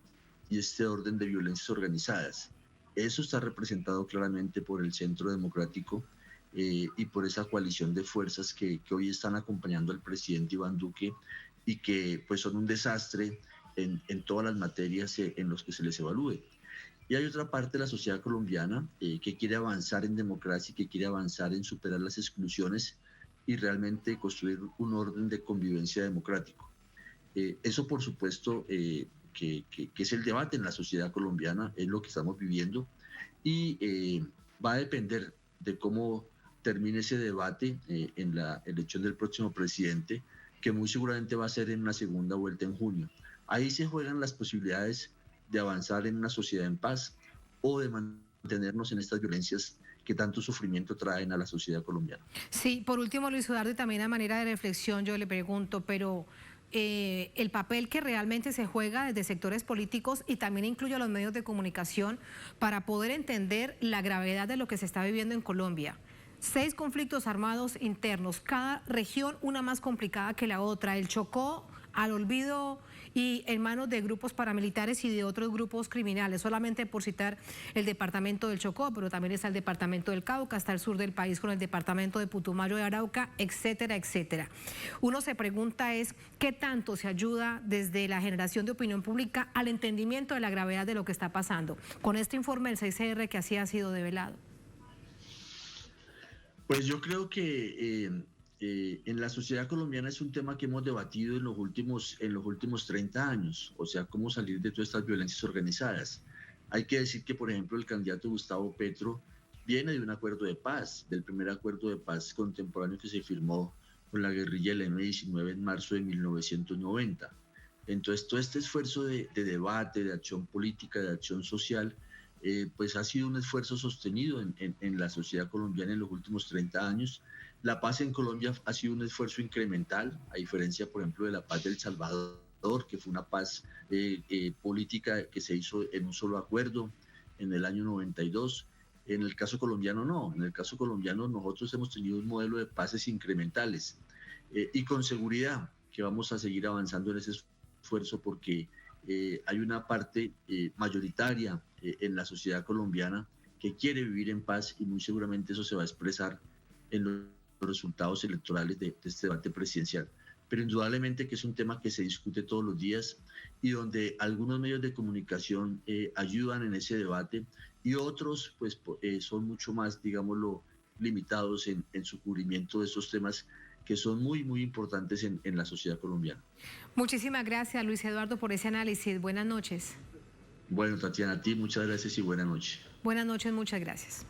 y este orden de violencias organizadas. Eso está representado claramente por el Centro Democrático y por esa coalición de fuerzas que hoy están acompañando al presidente Iván Duque y que pues son un desastre en todas las materias en las que se les evalúe. Y hay otra parte de la sociedad colombiana que quiere avanzar en democracia, que quiere avanzar en superar las exclusiones y realmente construir un orden de convivencia democrático. Eso, por supuesto, que es el debate en la sociedad colombiana, es lo que estamos viviendo y va a depender de cómo termine ese debate en la elección del próximo presidente, que muy seguramente va a ser en una segunda vuelta en junio. Ahí se juegan las posibilidades de avanzar en una sociedad en paz o de mantenernos en estas violencias que tanto sufrimiento traen a la sociedad colombiana. Sí, por último, Luis Eduardo, y también a manera de reflexión yo le pregunto, pero el papel que realmente se juega desde sectores políticos y también incluye a los medios de comunicación para poder entender la gravedad de lo que se está viviendo en Colombia. 6 conflictos armados internos, cada región una más complicada que la otra, el Chocó al olvido y en manos de grupos paramilitares y de otros grupos criminales, solamente por citar el departamento del Chocó, pero también está el departamento del Cauca, hasta el sur del país con el departamento de Putumayo y Arauca, etcétera, etcétera. Uno se pregunta es, ¿qué tanto se ayuda desde la generación de opinión pública al entendimiento de la gravedad de lo que está pasando? Con este informe del 6CR que así ha sido develado. Pues yo creo que en la sociedad colombiana es un tema que hemos debatido en los últimos 30 años, o sea, cómo salir de todas estas violencias organizadas. Hay que decir que, por ejemplo, el candidato Gustavo Petro viene de un acuerdo de paz, del primer acuerdo de paz contemporáneo que se firmó con la guerrilla del M-19 en marzo de 1990. Entonces, todo este esfuerzo de debate, de acción política, de acción social, pues ha sido un esfuerzo sostenido en la sociedad colombiana en los últimos 30 años. La paz en Colombia ha sido un esfuerzo incremental, a diferencia, por ejemplo, de la paz del Salvador, que fue una paz política que se hizo en un solo acuerdo en el año 92. En el caso colombiano no, en el caso colombiano nosotros hemos tenido un modelo de paces incrementales y con seguridad que vamos a seguir avanzando en ese esfuerzo porque hay una parte mayoritaria en la sociedad colombiana que quiere vivir en paz y muy seguramente eso se va a expresar en los resultados electorales de este debate presidencial. Pero indudablemente que es un tema que se discute todos los días y donde algunos medios de comunicación ayudan en ese debate y otros pues son mucho más, digámoslo, limitados en su cubrimiento de estos temas que son muy, muy importantes en la sociedad colombiana. Muchísimas gracias, Luis Eduardo, por ese análisis. Buenas noches. Bueno, Tatiana, a ti muchas gracias y buenas noches. Buenas noches, muchas gracias.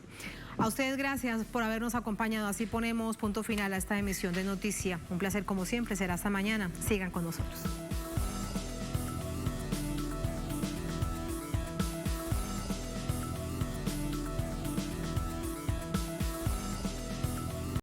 A ustedes gracias por habernos acompañado. Así ponemos punto final a esta emisión de Noticia. Un placer como siempre, será hasta mañana. Sigan con nosotros.